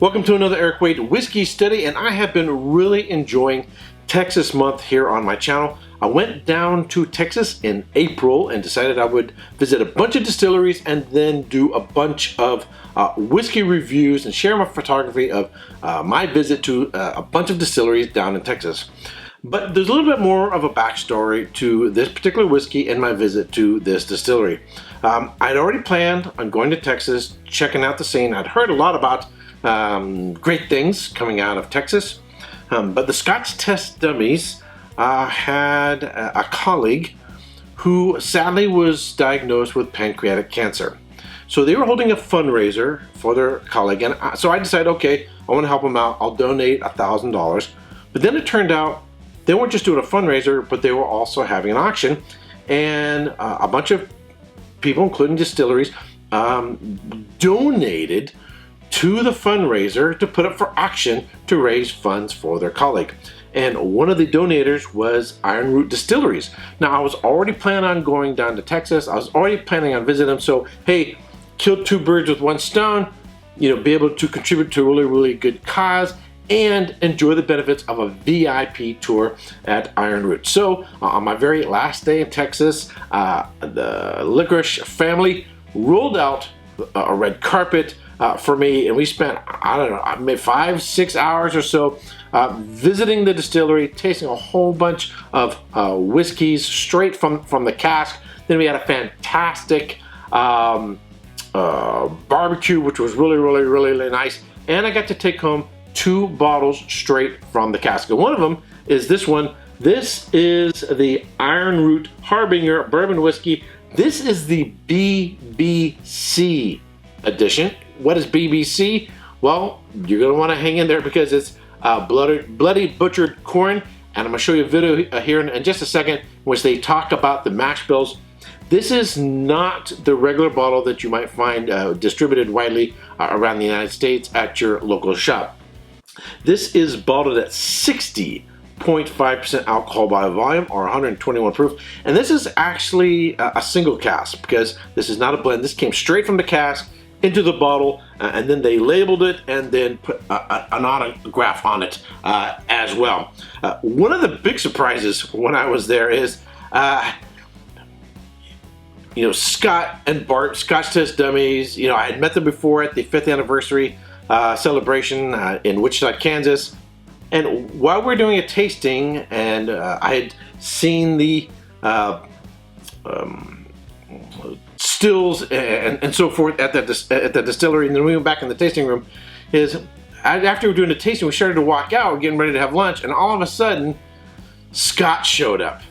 Welcome to another Erik Wait whiskey study, and I have been really enjoying Texas month here on my channel. I went down to Texas in April and decided I would visit a bunch of distilleries and then do a bunch of whiskey reviews and share my photography of my visit to a bunch of distilleries down in Texas. But there's a little bit more of a backstory to this particular whiskey and my visit to this distillery. I'd already planned on going to Texas, checking out the scene. I'd heard a lot about great things coming out of Texas, but the Scotch test dummies had a colleague who sadly was diagnosed with pancreatic cancer. So they were holding a fundraiser for their colleague, and so I decided, okay, I want to help them out. I'll donate $1,000. But then it turned out they weren't just doing a fundraiser, but they were also having an auction, and a bunch of people, including distilleries, donated to the fundraiser to put up for auction to raise funds for their colleague. And one of the donators was Ironroot Distilleries. Now, I was already planning on going down to Texas. I was already planning on visiting them. So, hey, kill two birds with one stone, be able to contribute to a really, really good cause and enjoy the benefits of a VIP tour at Ironroot. So, on my very last day in Texas, the Licorice family rolled out a red carpet for me, and we spent, I don't know, maybe 5-6 hours or so visiting the distillery, tasting a whole bunch of whiskeys straight from the cask. Then we had a fantastic barbecue, which was really, really, really, really nice. And I got to take home 2 bottles straight from the cask. And one of them is this one. This is the Ironroot Harbinger Bourbon whiskey. This is the BBC edition. What is BBC? Well, you're going to want to hang in there because it's bloody butchered corn, and I'm going to show you a video here in just a second in which they talk about the mash bills. This is not the regular bottle that you might find distributed widely around the United States at your local shop. This is bottled at 60.5% alcohol by volume, or 121 proof, and this is actually a single cask because this is not a blend. This came straight from the cask into the bottle, and then they labeled it and then put an autograph on it as well. One of the big surprises when I was there is, Scott and Bart, Scotch Test Dummies. I had met them before at the 5th anniversary celebration in Wichita, Kansas. And while we're doing a tasting, and I had seen the stills and so forth at the distillery, and then we went back in the tasting room. After we were doing the tasting, we started to walk out, we're getting ready to have lunch, and all of a sudden, Scott showed up.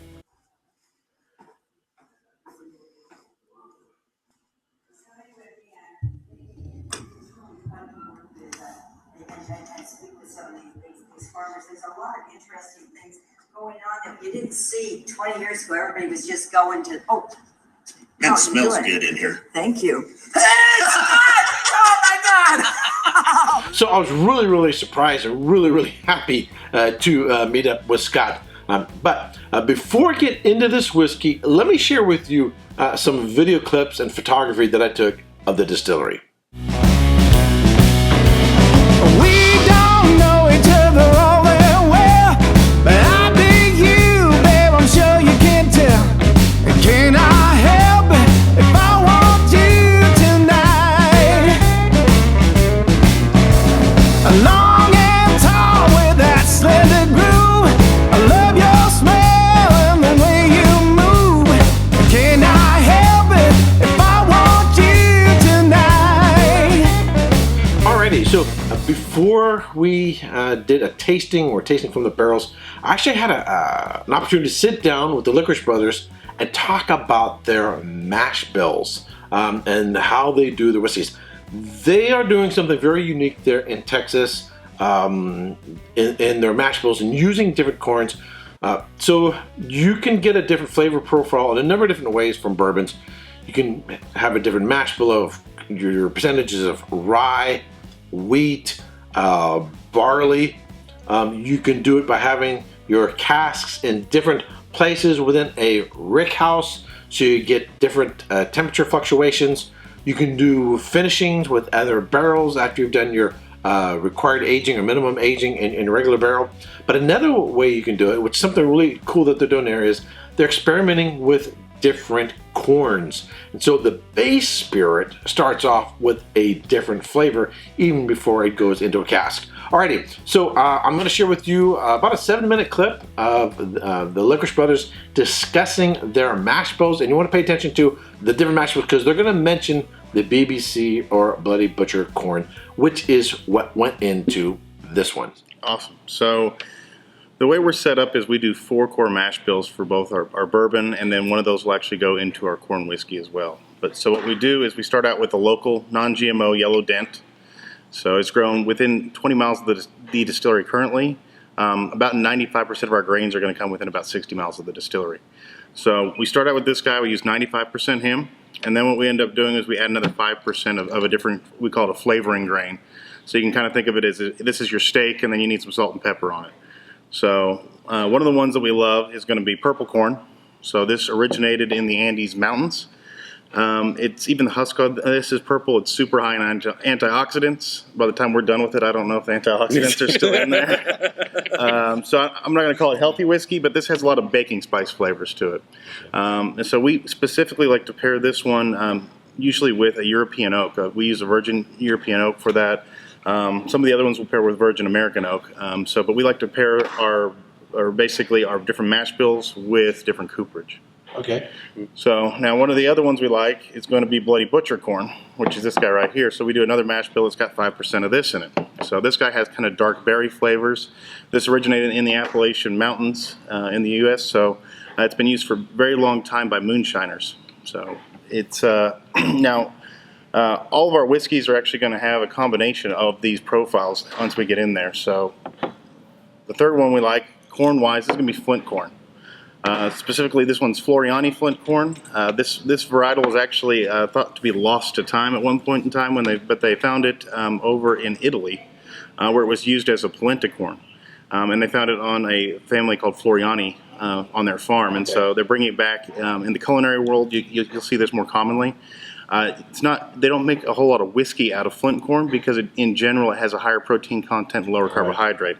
There's a lot of interesting things going on that you didn't see 20 years ago. Everybody was just going to, It smells good in here. Thank you. Oh my God. So I was really, really surprised and really, really happy to meet up with Scott. But before I get into this whiskey, let me share with you some video clips and photography that I took of the distillery. We don't know each other all that well, but I dig you, babe, I'm sure you can tell. Can I help it if I want you tonight? Long and tall with that slender groove, I love your smell and the way you move. Can I help it if I want you tonight? Alrighty, so before we did a tasting or tasting from the barrels, I actually had an opportunity to sit down with the Licorice brothers and talk about their mash bills and how they do the whiskeys. They are doing something very unique there in Texas in their mash bills and using different corns. So you can get a different flavor profile in a number of different ways from bourbons. You can have a different mash bill of your percentages of rye, wheat, barley. You can do it by having your casks in different places within a rick house, so you get different temperature fluctuations. You can do finishings with other barrels after you've done your required aging or minimum aging in a regular barrel. But another way you can do it, which is something really cool that they're doing there, is they're experimenting with different corns. And so the base spirit starts off with a different flavor even before it goes into a cask. Alrighty, so I'm going to share with you about a 7-minute clip of the Licorice Brothers discussing their mash bills, and you want to pay attention to the different mash bills because they're going to mention the BBC or Bloody Butcher corn, which is what went into this one. Awesome. So the way we're set up is we do 4 core mash bills for both our bourbon, and then one of those will actually go into our corn whiskey as well. But so what we do is we start out with a local non-GMO yellow dent. So it's grown within 20 miles of the distillery currently. About 95% of our grains are going to come within about 60 miles of the distillery. So we start out with this guy. We use 95% him. And then what we end up doing is we add another 5% of a different, we call it a flavoring grain. So you can kind of think of it as this is your steak, and then you need some salt and pepper on it. So one of the ones that we love is going to be purple corn. So this originated in the Andes Mountains. It's even the husk of this is purple. It's super high in antioxidants. By the time we're done with it, I don't know if the antioxidants are still in there. So I'm not going to call it healthy whiskey, but this has a lot of baking spice flavors to it. And so we specifically like to pair this one usually with a European oak. We use a virgin European oak for that. Some of the other ones will pair with virgin American oak. But we like to pair basically our different mash bills with different cooperage. Okay. So now one of the other ones we like is going to be Bloody Butcher corn, which is this guy right here. So we do another mash bill that's got 5% of this in it. So this guy has kind of dark berry flavors. This originated in the Appalachian Mountains in the U.S. So it's been used for a very long time by moonshiners. So it's now all of our whiskeys are actually going to have a combination of these profiles once we get in there. So the third one we like, corn-wise, is going to be flint corn. Specifically, this one's Floriani flint corn. This varietal was actually thought to be lost to time at one point in time but they found it over in Italy, where it was used as a polenta corn, and they found it on a family called Floriani on their farm, and so they're bringing it back in the culinary world. You'll see this more commonly. They don't make a whole lot of whiskey out of flint corn because in general it has a higher protein content and lower carbohydrate.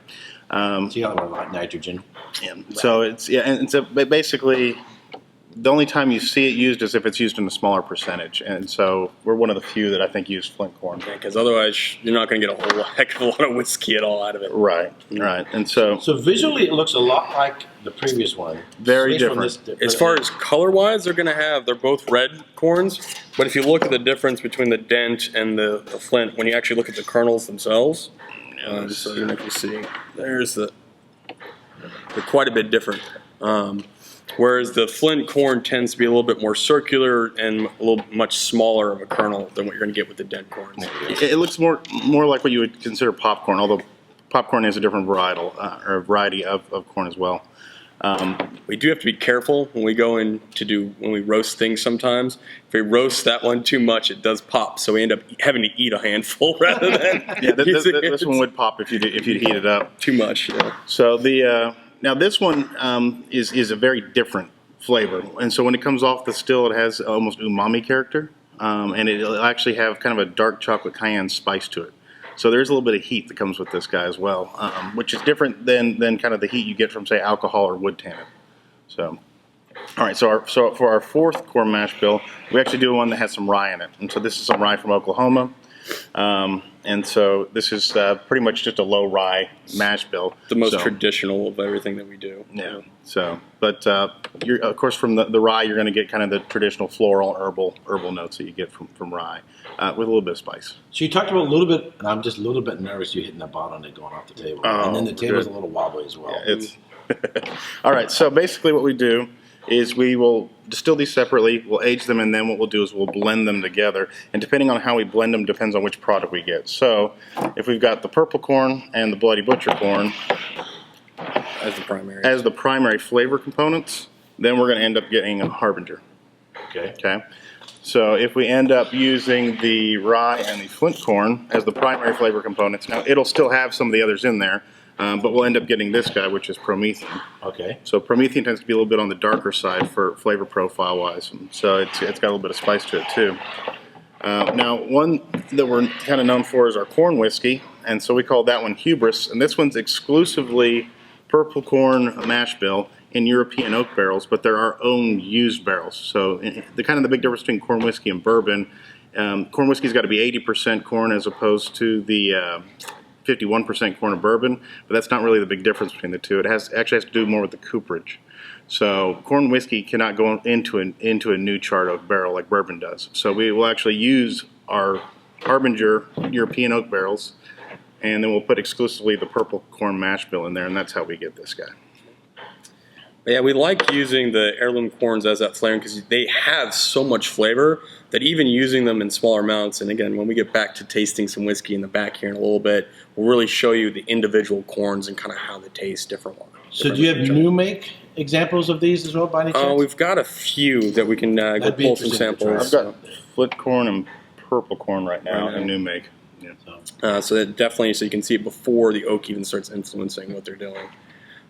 So you got a lot of nitrogen. Yeah. So and so basically the only time you see it used is if it's used in a smaller percentage, and so we're one of the few that I think use flint corn. Because otherwise you're not going to get a heck of a lot of whiskey at all out of it. Right, right. And so visually it looks a lot like the previous one. Very different. As far as color-wise, they're both red corns, but if you look at the difference between the dent and the flint, when you actually look at the kernels themselves, so you can see, they're quite a bit different. Whereas the flint corn tends to be a little bit more circular and a little much smaller of a kernel than what you're going to get with the dent corns. It looks more like what you would consider popcorn, although popcorn is a different variety of corn as well. We do have to be careful when we go in when we roast things sometimes. If we roast that one too much, it does pop, so we end up having to eat a handful rather than this one would pop if you'd heat it up too much. Yeah. So now this one is a very different flavor, and so when it comes off the still, it has almost umami character, and it'll actually have kind of a dark chocolate cayenne spice to it. So there's a little bit of heat that comes with this guy as well, which is different than kind of the heat you get from, say, alcohol or wood tannin. So, all right. So for our fourth core mash bill, we actually do one that has some rye in it, and so this is some rye from Oklahoma, and so this is pretty much just a low rye mash bill. The most traditional of everything that we do. Yeah. So, but of course from the rye, you're going to get kind of the traditional floral herbal notes that you get from rye. With a little bit of spice. So you talked about a little bit, and I'm just a little bit nervous you hitting that bottle and it going off the table. And then the table's a little wobbly as well. Yeah, it's all right, so basically what we do is we will distill these separately, we'll age them, and then what we'll do is we'll blend them together. And depending on how we blend them depends on which product we get. So if we've got the purple corn and the Bloody Butcher corn as the primary flavor components, then we're going to end up getting a Harbinger. Okay. So if we end up using the rye and the flint corn as the primary flavor components, now it'll still have some of the others in there, but we'll end up getting this guy, which is Promethean. Okay. So Promethean tends to be a little bit on the darker side for flavor profile wise, and so it's got a little bit of spice to it too. Now, one that we're kind of known for is our corn whiskey, and so we call that one Hubris, and this one's exclusively purple corn mash bill in European oak barrels, but they're our own used barrels. So the big difference between corn whiskey and bourbon, corn whiskey's got to be 80% corn as opposed to the 51% corn of bourbon, but that's not really the big difference between the two. It actually has to do more with the cooperage. So corn whiskey cannot go into a new charred oak barrel like bourbon does. So we will actually use our Harbinger European oak barrels, and then we'll put exclusively the purple corn mash bill in there, and that's how we get this guy. Yeah, we like using the heirloom corns as that flavoring because they have so much flavor that even using them in smaller amounts, and again, when we get back to tasting some whiskey in the back here in a little bit, we'll really show you the individual corns and kind of how they taste different. So do you have new make examples of these as well, by any chance? We've got a few that we can go pull some samples. I've got flip corn and purple corn right now in new make. Yeah. So that definitely, so you can see it before the oak even starts influencing what they're doing.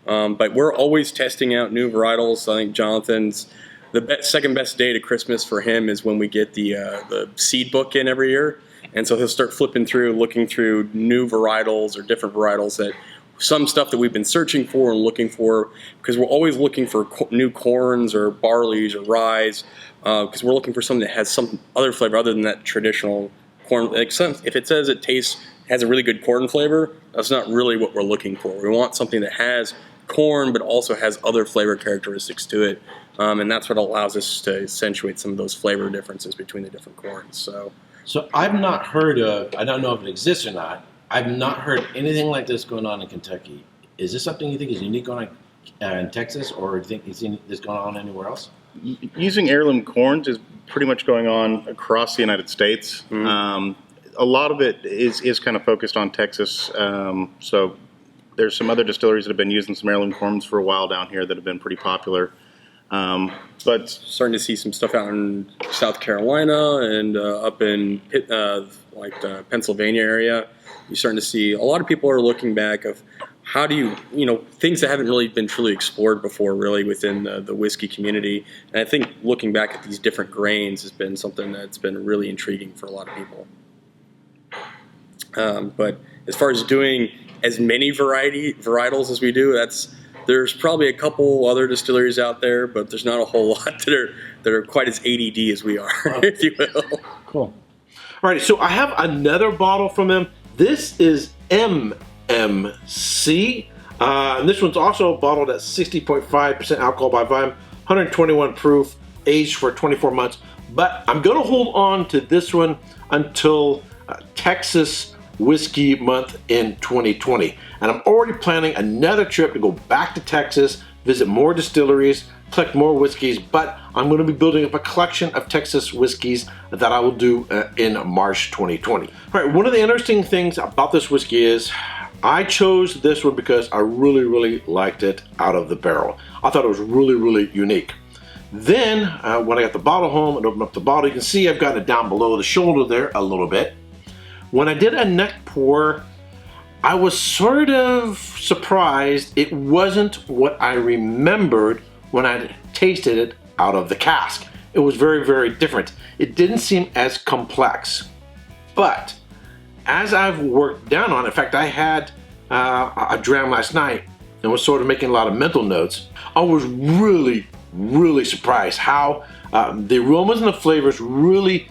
But we're always testing out new varietals. I think Jonathan's second best day to Christmas for him is when we get the seed book in every year, and so he'll start flipping through, looking through new varietals or different varietals that some stuff that we've been searching for and looking for, because we're always looking for new corns or barleys or ryes, because we're looking for something that has some other flavor other than that traditional corn. If it says it has a really good corn flavor, that's not really what we're looking for. We want something that has corn but also has other flavor characteristics to it, and that's what allows us to accentuate some of those flavor differences between the different corns. So I've not heard of, I don't know if it exists or not, I've not heard anything like this going on in Kentucky. Is this something you think is unique going on in Texas, or do you think you've seen this going on anywhere else? Using heirloom corns is pretty much going on across the United States. Mm-hmm. A lot of it is kind of focused on Texas. So there's some other distilleries that have been using some heirloom corns for a while down here that have been pretty popular. But starting to see some stuff out in South Carolina and up in the Pennsylvania area. You're starting to see a lot of people are looking back of how do you things that haven't really been truly explored before really within the whiskey community. And I think looking back at these different grains has been something that's been really intriguing for a lot of people. But as far as doing as many varietals as we do, there's probably a couple other distilleries out there, but there's not a whole lot that are quite as ADD as we are, if you will. Cool. All right, so I have another bottle from them. This is MMC. And this one's also bottled at 60.5% alcohol by volume, 121 proof, aged for 24 months. But I'm going to hold on to this one until Texas Whiskey Month in 2020. And I'm already planning another trip to go back to Texas, visit more distilleries, collect more whiskeys, but I'm going to be building up a collection of Texas whiskeys that I will do in March 2020. All right, one of the interesting things about this whiskey is I chose this one because I really, really liked it out of the barrel. I thought it was really, really unique. Then when I got the bottle home and opened up the bottle, you can see I've got it down below the shoulder there a little bit. When I did a neck pour, I was sort of surprised it wasn't what I remembered when I tasted it out of the cask. It was very, very different. It didn't seem as complex. But as I've worked down on it, in fact, I had a dram last night and was sort of making a lot of mental notes. I was really, really surprised how the aromas and the flavors really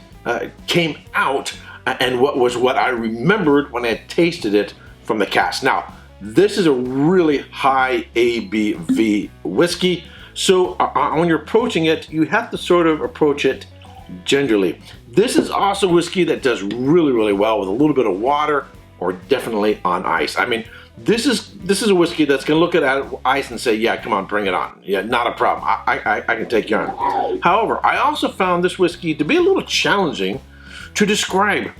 came out and what I remembered when I had tasted it from the cask. Now, this is a really high ABV whiskey, so when you're approaching it, you have to sort of approach it gingerly. This is also whiskey that does really, really well with a little bit of water or definitely on ice. I mean, this is a whiskey that's going to look at ice and say, yeah, come on, bring it on. Yeah, not a problem. I can take you on. However, I also found this whiskey to be a little challenging to describe.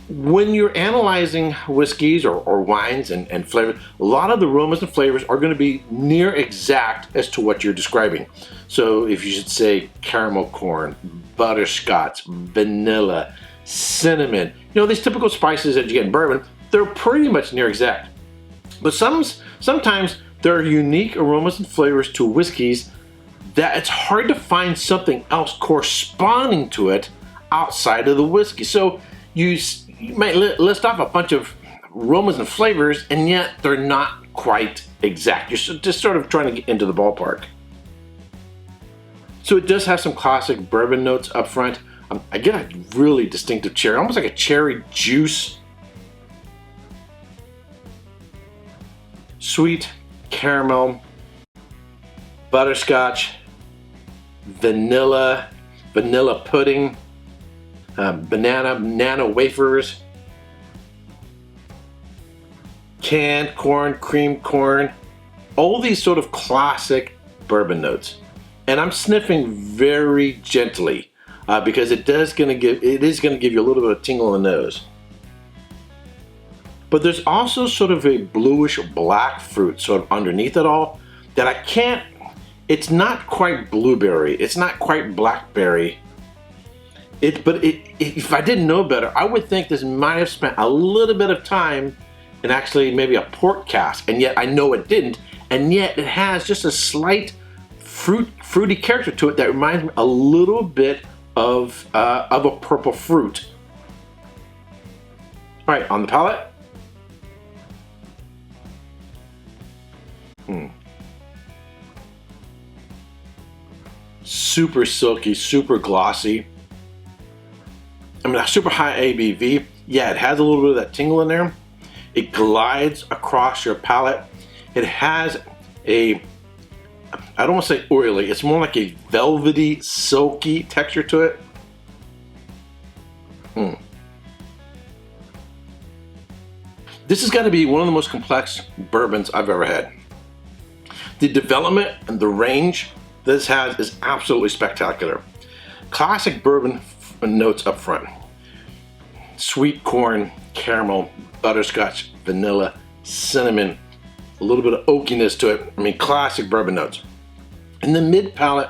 When you're analyzing whiskeys or wines and flavors, a lot of the aromas and flavors are going to be near exact as to what you're describing. So if you should say caramel corn, butterscotch, vanilla, cinnamon, these typical spices that you get in bourbon, they're pretty much near exact. But sometimes there are unique aromas and flavors to whiskeys that it's hard to find something else corresponding to it outside of the whiskey. So you might list off a bunch of aromas and flavors, and yet they're not quite exact. You're just sort of trying to get into the ballpark. So it does have some classic bourbon notes up front. I get a really distinctive cherry, almost like a cherry juice. Sweet caramel, butterscotch, vanilla pudding, banana wafers, canned corn, cream corn, all these sort of classic bourbon notes. And I'm sniffing very gently because it is going to give you a little bit of tingle in the nose. But there's also sort of a bluish black fruit sort of underneath it all that I can't, it's not quite blueberry, it's not quite blackberry. But if I didn't know better, I would think this might have spent a little bit of time in actually maybe a port cask, and yet I know it didn't, and yet it has just a slight fruity character to it that reminds me a little bit of a purple fruit. All right, on the palate. Super silky, super glossy. I mean, a super high ABV. Yeah, it has a little bit of that tingle in there. It glides across your palate. It has a, I don't want to say oily, it's more like a velvety, silky texture to it. This has got to be one of the most complex bourbons I've ever had. The development and the range this has is absolutely spectacular. Classic bourbon notes up front. Sweet corn, caramel, butterscotch, vanilla, cinnamon, a little bit of oakiness to it. I mean, classic bourbon notes. In the mid palate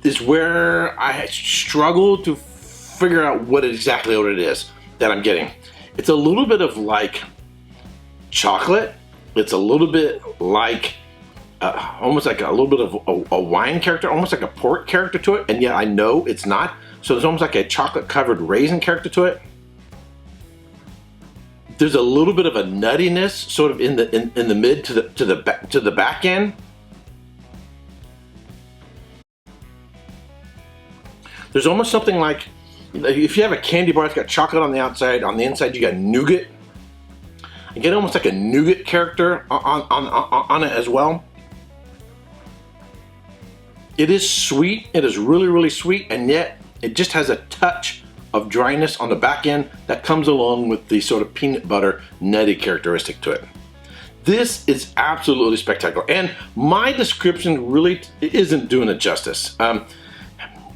is where I struggle to figure out what it is that I'm getting. It's a little bit of like chocolate. It's a little bit like almost like a little bit of a wine character, almost like a port character to it, and yet I know it's not. So there's almost like a chocolate covered raisin character to it. There's a little bit of a nuttiness sort of in the mid to the back end. There's almost something like if you have a candy bar, it's got chocolate on the outside, on the inside you got nougat. You get almost like a nougat character on it as well. It is sweet, it is really, really sweet, and yet it just has a touch of dryness on the back end that comes along with the sort of peanut butter nutty characteristic to it. This is absolutely spectacular, and my description really isn't doing it justice.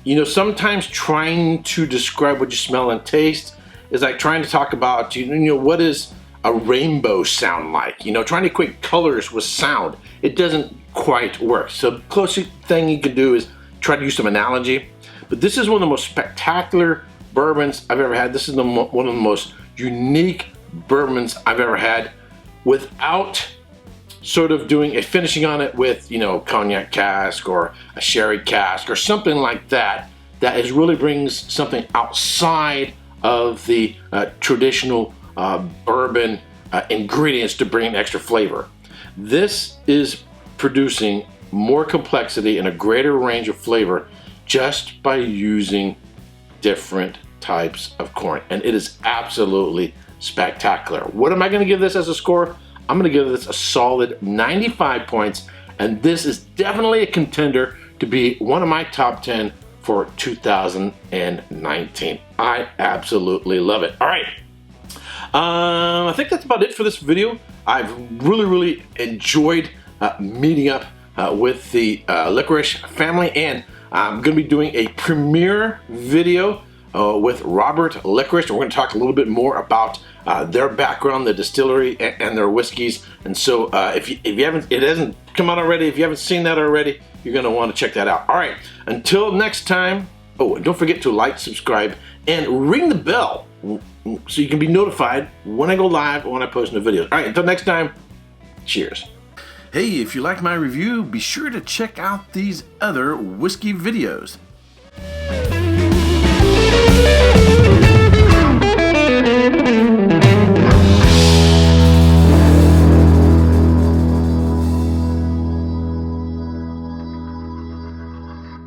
You know, sometimes trying to describe what you smell and taste is like trying to talk about, you know, what is a rainbow sound like? You know, trying to equate colors with sound. It doesn't quite work. So the closest thing you can do is try to use some analogy. But this is one of the most spectacular bourbons I've ever had. This is one of the most unique bourbons I've ever had without sort of doing a finishing on it with, you know, cognac cask or a sherry cask or something like that, that is really brings something outside of the traditional bourbon ingredients to bring an extra flavor. This is producing more complexity and a greater range of flavor just by using different types of corn, and it is absolutely spectacular. What am I going to give this as a score? I'm going to give this a solid 95 points, and this is definitely a contender to be one of my top 10 for 2019. I absolutely love it. All right. I think that's about it for this video. I've really enjoyed meeting up with the Licorice family, and I'm going to be doing a premiere video with Robert Licorice. We're going to talk a little bit more about their background, the distillery, and their whiskeys. And so if you haven't, it hasn't come out already, if you haven't seen that already, you're going to want to check that out. All right, until next time. Oh, and don't forget to like, subscribe, and ring the bell so you can be notified when I go live or when I post new videos. All right, until next time, cheers. Hey, if you like my review, be sure to check out these other whiskey videos.